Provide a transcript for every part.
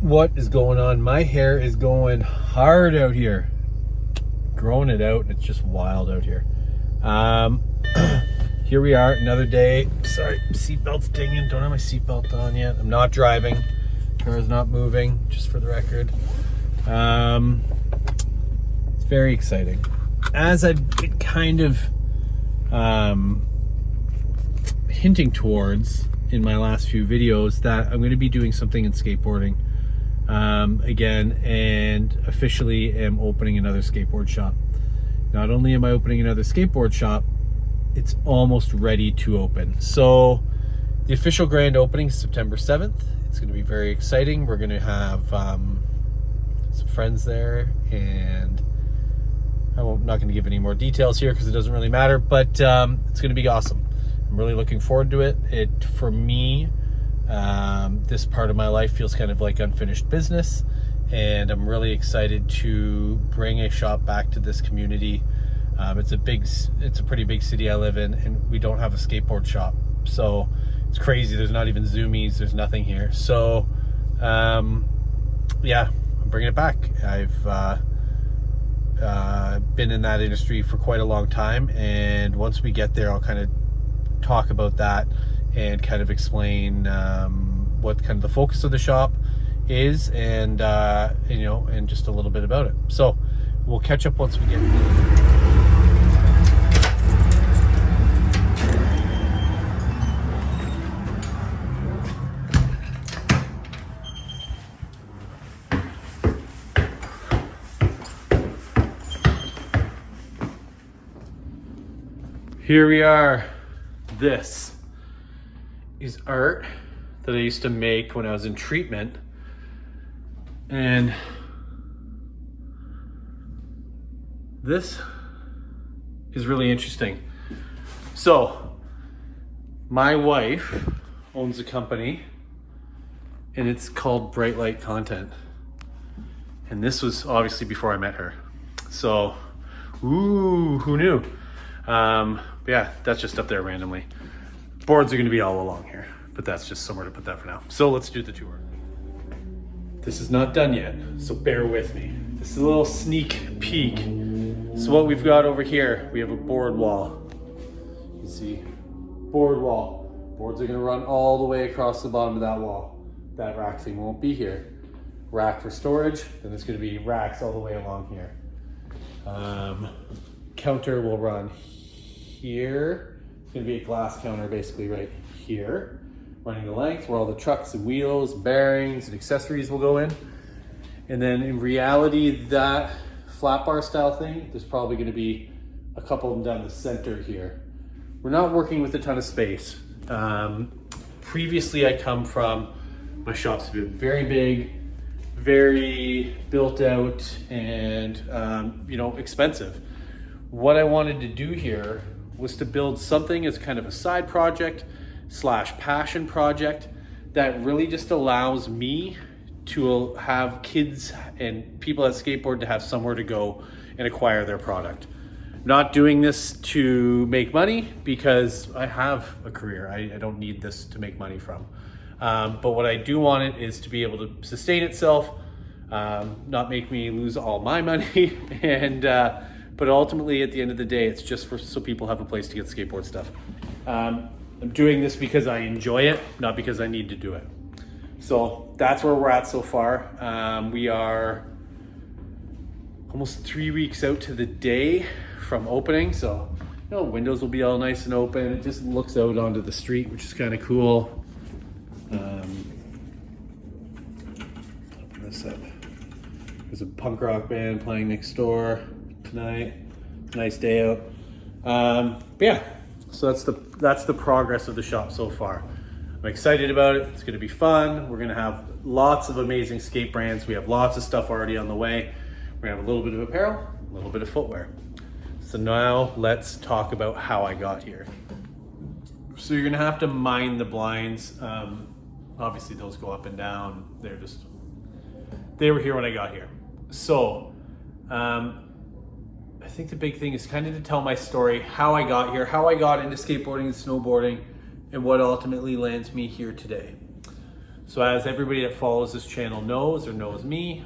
What is going on? My hair is going hard out here. Growing it out. It's just wild out here. Here we are, another day. Sorry, seatbelt's dinging. Don't have my seatbelt on yet. I'm not driving. Car is not moving, just for the record. It's very exciting. As I've been kind of hinting towards in my last few videos, that I'm going to be doing something in skateboarding again, and officially am opening another skateboard shop. Not only am I opening another skateboard shop, it's almost ready to open. So the official grand opening is September 7th. It's going to be very exciting. We're going to have some friends there, and I'm not going to give any more details here because it doesn't really matter, but it's going to be awesome. I'm really looking forward to it. For me, this part of my life feels kind of like unfinished business, and I'm really excited to bring a shop back to this community. It's a pretty big city I live in, and we don't have a skateboard shop, so it's crazy. There's not even Zoomies. There's nothing here. So yeah, I'm bringing it back. I've been in that industry for quite a long time, and once we get there, I'll kind of talk about that and kind of explain what kind of the focus of the shop is, and you know, and just a little bit about it. So we'll catch up once we get Here we are. This is art that I used to make when I was in treatment, and this is really interesting. So my wife owns a company, and it's called Bright Light Content, and this was obviously before I met her. So ooh, who knew? But yeah, that's just up there randomly. Boards are going to be all along here, but that's just somewhere to put that for now. So let's do the tour. This is not done yet, so bear with me. This is a little sneak peek. So what we've got over here, we have a board wall. You can see, board wall. Boards are going to run all the way across the bottom of that wall. That rack thing won't be here. Rack for storage, then it's going to be racks all the way along here. Counter will run here. It's going to be a glass counter basically right here, running the length where all the trucks and wheels, bearings, and accessories will go in. And then in reality, that flat bar style thing, there's probably going to be a couple of them down the center here. We're not working with a ton of space. Previously, I come from, my shop's been very big, very built out, and you know, expensive. What I wanted to do here was to build something as kind of a side project / passion project that really just allows me to have kids and people that skateboard to have somewhere to go and acquire their product. Not doing this to make money, because I have a career. I don't need this to make money from. But what I do want it is to be able to sustain itself, not make me lose all my money, and but ultimately, at the end of the day, it's just so people have a place to get skateboard stuff. I'm doing this because I enjoy it, not because I need to do it. So that's where we're at so far. We are almost 3 weeks out to the day from opening. So, you know, windows will be all nice and open. It just looks out onto the street, which is kind of cool. Open this up. There's a punk rock band playing next door tonight. Nice day out. But yeah, so that's the progress of the shop so far. I'm excited about it. It's going to be fun. We're going to have lots of amazing skate brands. We have lots of stuff already on the way. We're going to have a little bit of apparel, a little bit of footwear. So now let's talk about how I got here. So you're going to have to mind the blinds. Obviously those go up and down. They were here when I got here. So I think the big thing is kind of to tell my story, how I got here, how I got into skateboarding and snowboarding, and what ultimately lands me here today. So as everybody that follows this channel knows or knows me,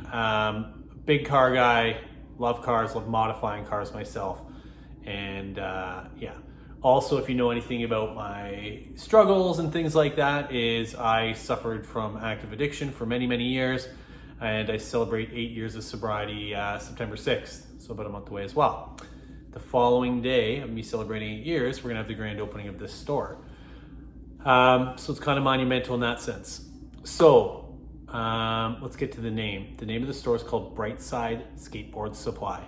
big car guy, love cars, love modifying cars myself. And yeah, also if you know anything about my struggles and things like that, is I suffered from active addiction for many, many years. And I celebrate 8 years of sobriety September 6th, so about a month away as well. The following day of me celebrating 8 years, we're gonna have the grand opening of this store. So it's kind of monumental in that sense. So let's get to the name. The name of the store is called Side Skateboard Supply.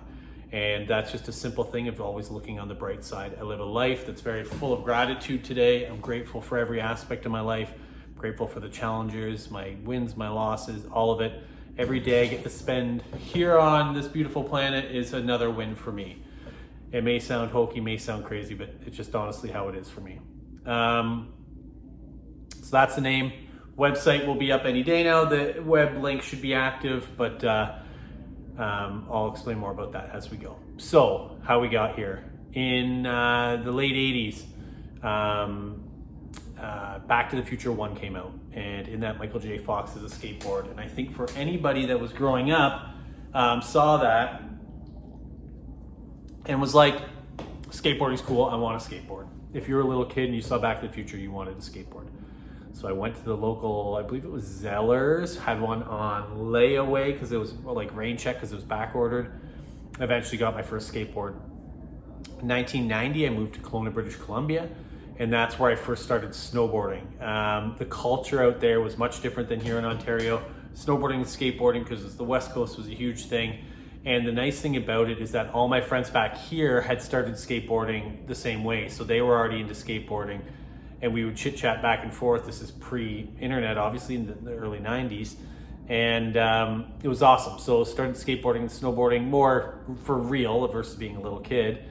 And that's just a simple thing of always looking on the bright side. I live a life that's very full of gratitude today. I'm grateful for every aspect of my life. I'm grateful for the challenges, my wins, my losses, all of it. Every day I get to spend here on this beautiful planet is another win for me. It may sound hokey, may sound crazy, but it's just honestly how it is for me. So that's the name. Website will be up any day now. The web link should be active, but I'll explain more about that as we go. So how we got here. In the late 80s, Back to the Future 1 came out, and in that Michael J. Fox is a skateboard. And I think for anybody that was growing up, saw that and was like, skateboarding's cool, I want a skateboard. If you were a little kid and you saw Back to the Future, you wanted a skateboard. So I went to the local, I believe it was Zellers, had one on layaway because it was like rain check because it was back ordered. I eventually got my first skateboard. In 1990, I moved to Kelowna, British Columbia, and that's where I first started snowboarding. The culture out there was much different than here in Ontario. Snowboarding and skateboarding, because the West Coast was a huge thing. And the nice thing about it is that all my friends back here had started skateboarding the same way. So they were already into skateboarding, and we would chit chat back and forth. This is pre-internet, obviously, in the early 90s. And it was awesome. So started skateboarding and snowboarding more for real versus being a little kid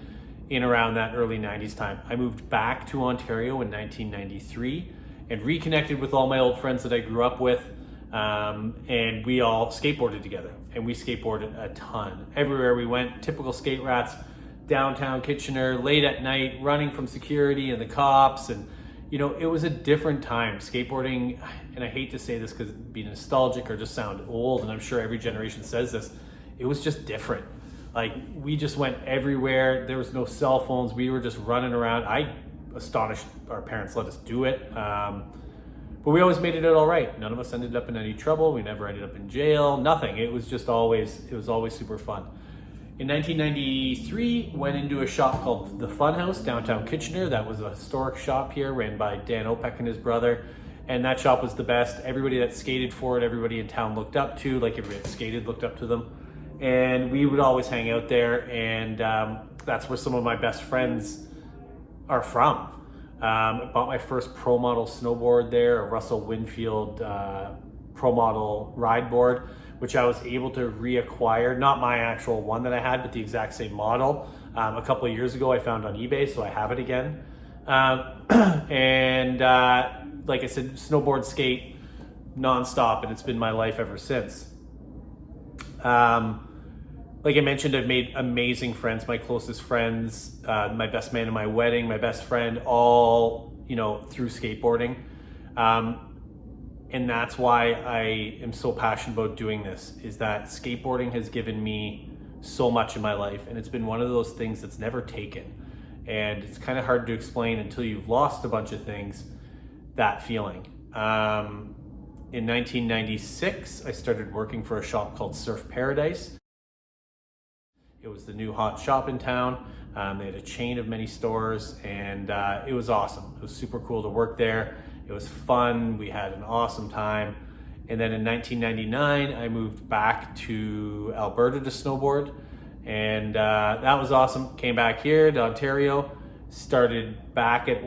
in around that early 90s time. I moved back to Ontario in 1993 and reconnected with all my old friends that I grew up with. And we all skateboarded together, and we skateboarded a ton. Everywhere we went, typical skate rats, downtown Kitchener, late at night, running from security and the cops. And you know, it was a different time. Skateboarding, and I hate to say this because it'd be nostalgic or just sound old, and I'm sure every generation says this, it was just different. Like, we just went everywhere. There was no cell phones. We were just running around. I astonished our parents let us do it. But we always made it out all right. None of us ended up in any trouble. We never ended up in jail, nothing. It was always super fun. In 1993, went into a shop called The Funhouse, downtown Kitchener. That was a historic shop here, ran by Dan Opek and his brother. And that shop was the best. Everybody that skated for it, everybody in town looked up to, like everybody that skated looked up to them. And we would always hang out there, and that's where some of my best friends are from. I bought my first pro model snowboard there, a Russell Winfield pro model ride board, which I was able to reacquire, not my actual one that I had, but the exact same model. A couple of years ago, I found on eBay, so I have it again. And like I said, snowboard, skate, nonstop, and it's been my life ever since. Like I mentioned, I've made amazing friends, my closest friends, my best man in my wedding, my best friend, all, you know, through skateboarding. And that's why I am so passionate about doing this, is that skateboarding has given me so much in my life, and it's been one of those things that's never taken. And it's kind of hard to explain until you've lost a bunch of things, that feeling. In 1996, I started working for a shop called Surf Paradise. It was the new hot shop in town. They had a chain of many stores, and it was awesome. It was super cool to work there. It was fun. We had an awesome time. And then in 1999, I moved back to Alberta to snowboard, and that was awesome. Came back here to Ontario, started back at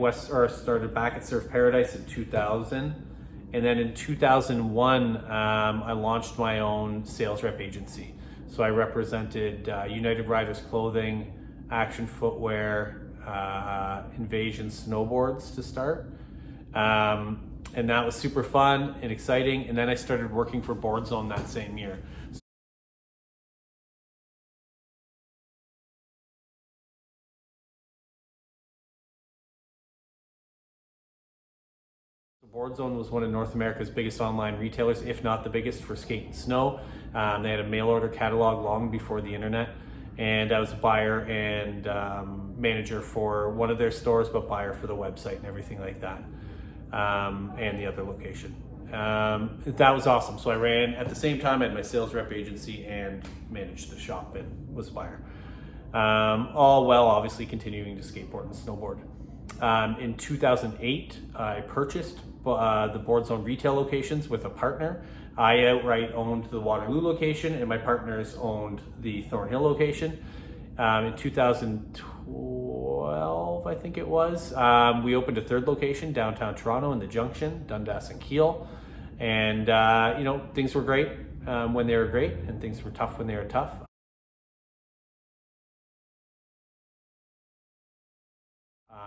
Surf Paradise in 2000. And then in 2001, I launched my own sales rep agency. So I represented United Riders Clothing, Action Footwear, Invasion Snowboards to start. And that was super fun and exciting. And then I started working for Board Zone that same year. Board Zone was one of North America's biggest online retailers, if not the biggest, for skate and snow. They had a mail order catalog long before the internet, and I was a buyer and manager for one of their stores, but buyer for the website and everything like that, and the other location. That was awesome. So I ran, at the same time, I had my sales rep agency and managed the shop and was a buyer. All while obviously continuing to skateboard and snowboard. In 2008, I purchased the Board Zone retail locations with a partner. I outright owned the Waterloo location, and my partners owned the Thornhill location. In 2012, I think it was, we opened a third location downtown Toronto in the Junction, Dundas and Keele. And you know, things were great when they were great, and things were tough when they were tough.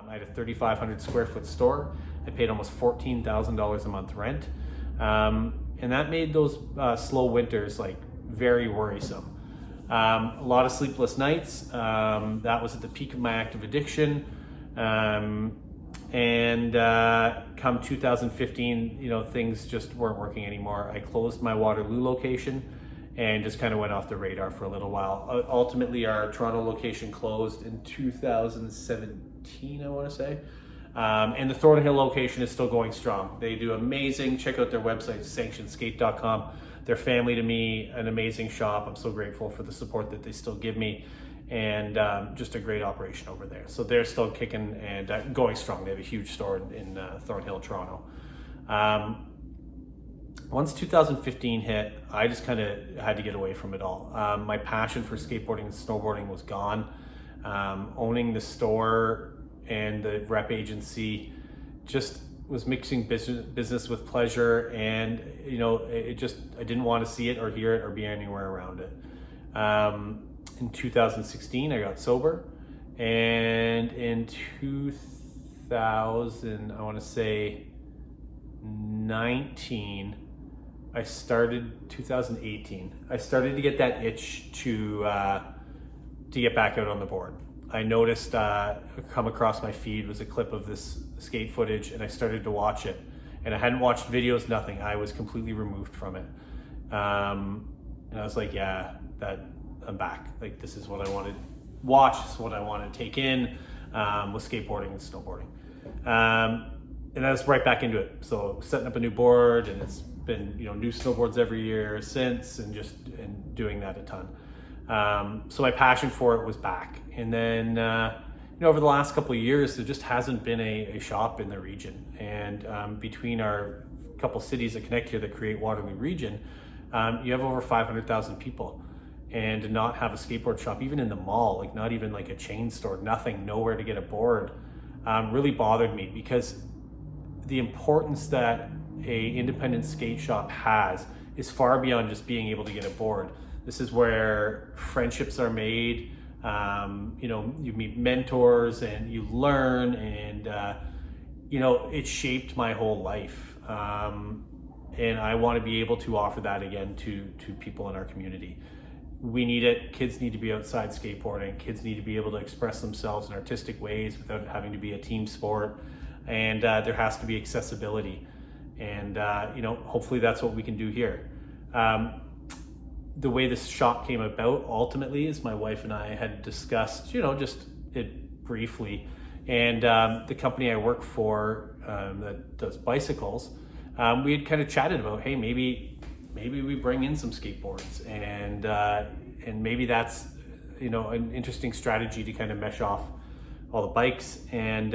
I had a 3,500 square foot store. I paid almost $14,000 a month rent. And that made those slow winters like very worrisome. A lot of sleepless nights. That was at the peak of my active addiction. And come 2015, you know, things just weren't working anymore. I closed my Waterloo location and just kind of went off the radar for a little while. Ultimately, our Toronto location closed in 2017, I want to say. And the Thornhill location is still going strong. They do amazing. Check out their website, sanctionskate.com. They're family to me, an amazing shop. I'm so grateful for the support that they still give me, and just a great operation over there. So they're still kicking and going strong. They have a huge store in Thornhill, Toronto. Once 2015 hit, I just kind of had to get away from it all. My passion for skateboarding and snowboarding was gone. Owning the store and the rep agency just was mixing business with pleasure, and you know, I didn't want to see it or hear it or be anywhere around it. In 2016, I got sober, and in 2000, I want to say 2018, I started to get that itch to get back out on the board. I noticed, come across my feed was a clip of this skate footage, and I started to watch it. And I hadn't watched videos, nothing. I was completely removed from it. And I was like, yeah, I'm back. Like, this is what I want to watch. This is what I want to take in with skateboarding and snowboarding. And I was right back into it. So setting up a new board, and it's been, you know, new snowboards every year since, and doing that a ton. So my passion for it was back. And then, you know, over the last couple of years, there just hasn't been a shop in the region. And between our couple cities that connect here that create Waterloo region, you have over 500,000 people. And to not have a skateboard shop, even in the mall, like not even like a chain store, nothing, nowhere to get a board, really bothered me, because the importance that a independent skate shop has is far beyond just being able to get a board. This is where friendships are made. You know, you meet mentors and you learn, and you know, it shaped my whole life. And I want to be able to offer that again to people in our community. We need it. Kids need to be outside skateboarding. Kids need to be able to express themselves in artistic ways without having to be a team sport. And there has to be accessibility. And you know, hopefully that's what we can do here. The way this shop came about ultimately is my wife and I had discussed, you know, just it briefly. And the company I work for that does bicycles, we had kind of chatted about, hey, maybe we bring in some skateboards, and maybe that's, you know, an interesting strategy to kind of mesh off all the bikes. And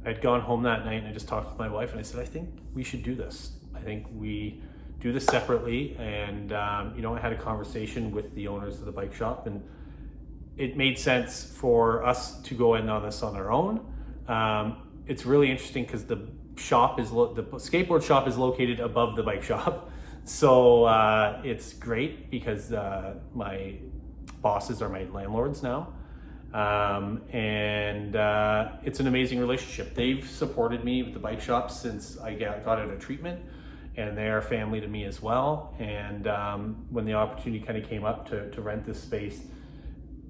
I'd gone home that night and I just talked with my wife, and I said, I think we should do this. I think we do this separately. And you know, I had a conversation with the owners of the bike shop, and it made sense for us to go in on this on our own. It's really interesting because the skateboard shop is located above the bike shop. So it's great because my bosses are my landlords now. And it's an amazing relationship. They've supported me with the bike shop since I got out of treatment, and they are family to me as well. And when the opportunity kind of came up to rent this space,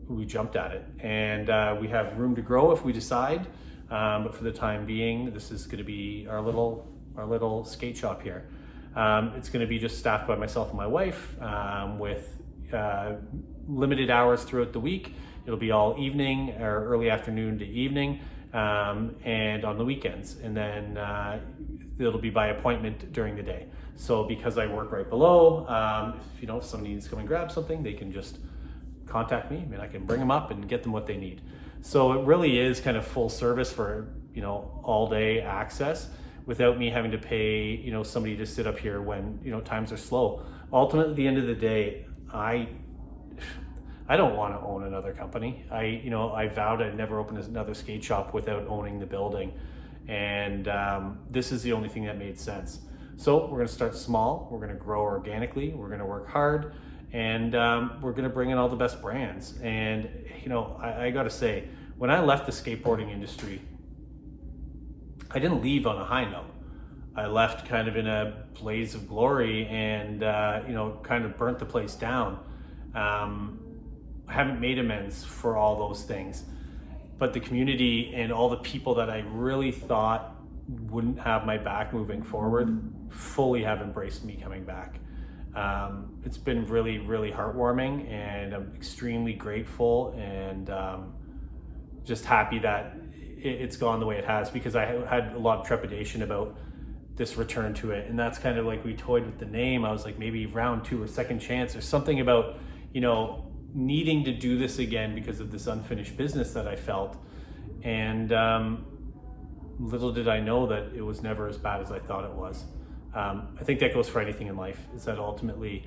we jumped at it. And we have room to grow if we decide. But for the time being, this is going to be our little our little skate shop here. It's going to be just staffed by myself and my wife with limited hours throughout the week. It'll be all evening or early afternoon to evening, and on the weekends. And then it'll be by appointment during the day. So because I work right below, if somebody needs to come and grab something, they can just contact me. I mean, I can bring them up and get them what they need. So it really is kind of full service for, all day access without me having to pay, somebody to sit up here when, times are slow. Ultimately, at the end of the day, I don't want to own another company. I vowed I'd never open another skate shop without owning the building. And this is the only thing that made sense. So we're going to start small. We're going to grow organically. We're going to work hard. And we're going to bring in all the best brands. And, I got to say, when I left the skateboarding industry, I didn't leave on a high note. I left kind of in a blaze of glory and, kind of burnt the place down. I haven't made amends for all those things. But the community and all the people that I really thought wouldn't have my back moving forward fully have embraced me coming back. It's been really, really heartwarming, and I'm extremely grateful and just happy that it's gone the way it has, because I had a lot of trepidation about this return to it. And that's kind of like we toyed with the name. I was like, maybe round 2 or second chance or something about, needing to do this again because of this unfinished business that I felt. And little did I know that it was never as bad as I thought it was. I think that goes for anything in life, is that ultimately,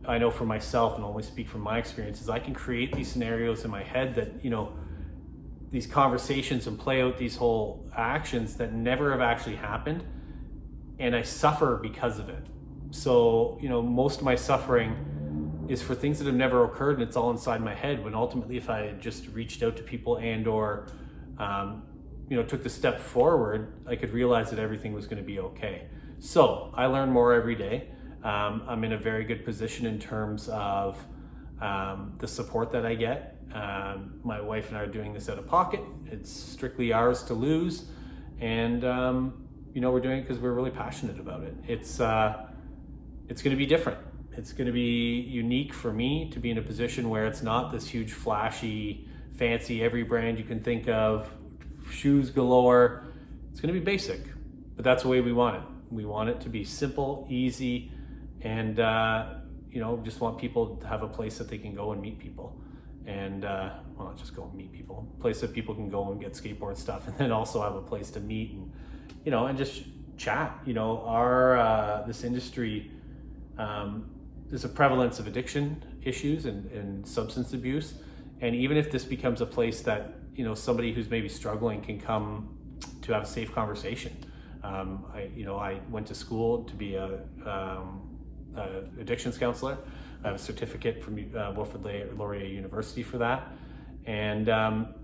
I know for myself, and only speak from my experiences, I can create these scenarios in my head that, these conversations and play out these whole actions that never have actually happened. And I suffer because of it. So, most of my suffering is for things that have never occurred, and it's all inside my head, when ultimately if I had just reached out to people and or took the step forward, I could realize that everything was going to be okay. So I learn more every day. I'm in a very good position in terms of the support that I get. My wife and I are doing this out of pocket. It's strictly ours to lose, and we're doing it because we're really passionate about it. It's going to be different. It's going to be unique for me to be in a position where it's not this huge, flashy, fancy, every brand you can think of, shoes galore. It's going to be basic, but that's the way we want it. We want it to be simple, easy, and just want people to have a place that they can go and meet people. And not just go and meet people, a place that people can go and get skateboard stuff, and then also have a place to meet and and just chat. This industry, there's a prevalence of addiction issues and substance abuse. And even if this becomes a place that, somebody who's maybe struggling can come to have a safe conversation. I went to school to be a addictions counselor. I have a certificate from Wilfrid Laurier University for that. And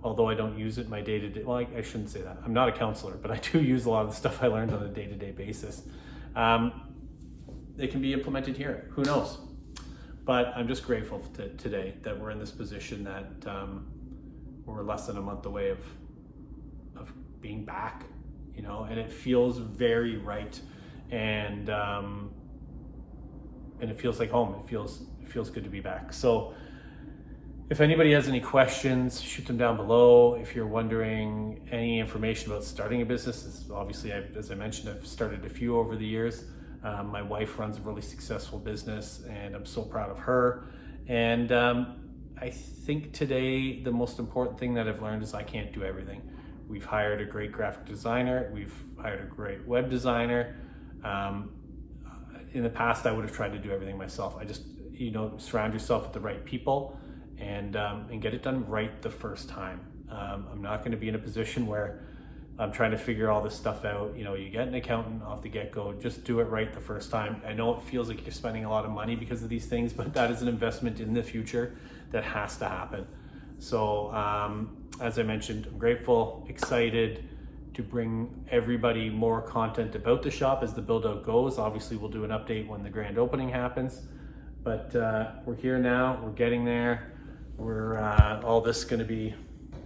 although I don't use it in my day-to-day, well, I shouldn't say that. I'm not a counselor, but I do use a lot of the stuff I learned on a day-to-day basis. It can be implemented here. Who knows? But I'm just grateful today that we're in this position that we're less than a month away of being back, and it feels very right, and it feels like home. It feels good to be back. So if anybody has any questions, shoot them down below. If you're wondering any information about starting a business, obviously, as I mentioned, I've started a few over the years. My wife runs a really successful business, and I'm so proud of her. And I think today the most important thing that I've learned is I can't do everything. We've hired a great graphic designer. We've hired a great web designer. In the past, I would have tried to do everything myself. I just, surround yourself with the right people and get it done right the first time. I'm not going to be in a position where I'm trying to figure all this stuff out. You get an accountant off the get-go, just do it right the first time. I know it feels like you're spending a lot of money because of these things, but that is an investment in the future that has to happen. So as I mentioned, I'm grateful, excited to bring everybody more content about the shop as the build out goes. Obviously we'll do an update when the grand opening happens, but we're here now, we're getting there. We're all this going to be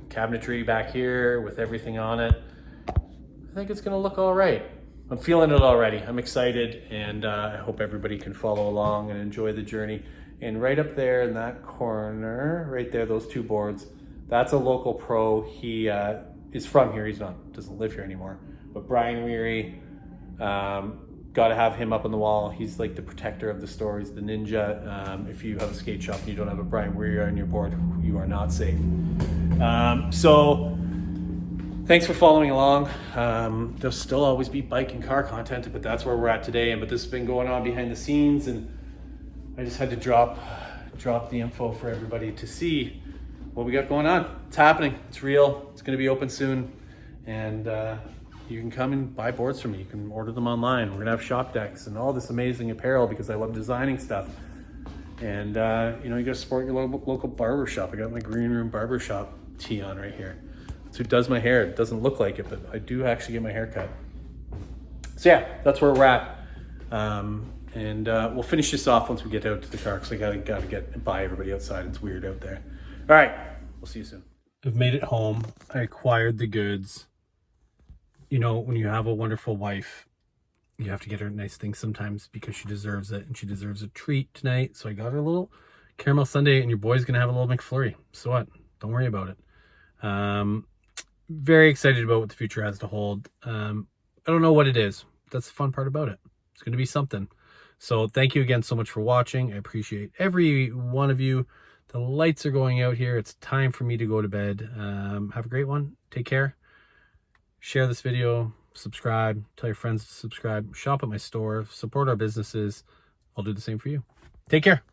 cabinetry back here with everything on it. I think it's going to look all right. I'm feeling it already. I'm excited, and I hope everybody can follow along and enjoy the journey. And right up there in that corner, right there, those two boards, that's a local pro. He is from here. He's doesn't live here anymore. But Brian Weary, got to have him up on the wall. He's like the protector of the store. He's the ninja. If you have a skate shop and you don't have a Brian Weary on your board, you are not safe. So thanks for following along. There'll still always be bike and car content, but that's where we're at today. But this has been going on behind the scenes, and I just had to drop the info for everybody to see what we got going on. It's happening. It's real. It's going to be open soon, and you can come and buy boards from me. You can order them online. We're going to have shop decks and all this amazing apparel because I love designing stuff. And you know, you got to support your local barber shop. I got my Green Room Barber Shop tee on right here. That's who does my hair. It doesn't look like it, but I do actually get my hair cut. So yeah, that's where we're at. And we'll finish this off once we get out to the car, because I gotta get by everybody outside. It's weird out there. All right, we'll see you soon. I've made it home. I acquired the goods. You know, when you have a wonderful wife, you have to get her nice things sometimes because she deserves it, and she deserves a treat tonight. So I got her a little caramel sundae, and your boy's gonna have a little McFlurry. So what? Don't worry about it. Very excited about what the future has to hold. I don't know what it is. That's the fun part about it. It's gonna be something. So thank you again so much for watching. I appreciate every one of you. The lights are going out here. It's time for me to go to bed. Have a great one. Take care. Share this video. Subscribe. Tell your friends to subscribe. Shop at my store. Support our businesses. I'll do the same for you. Take care.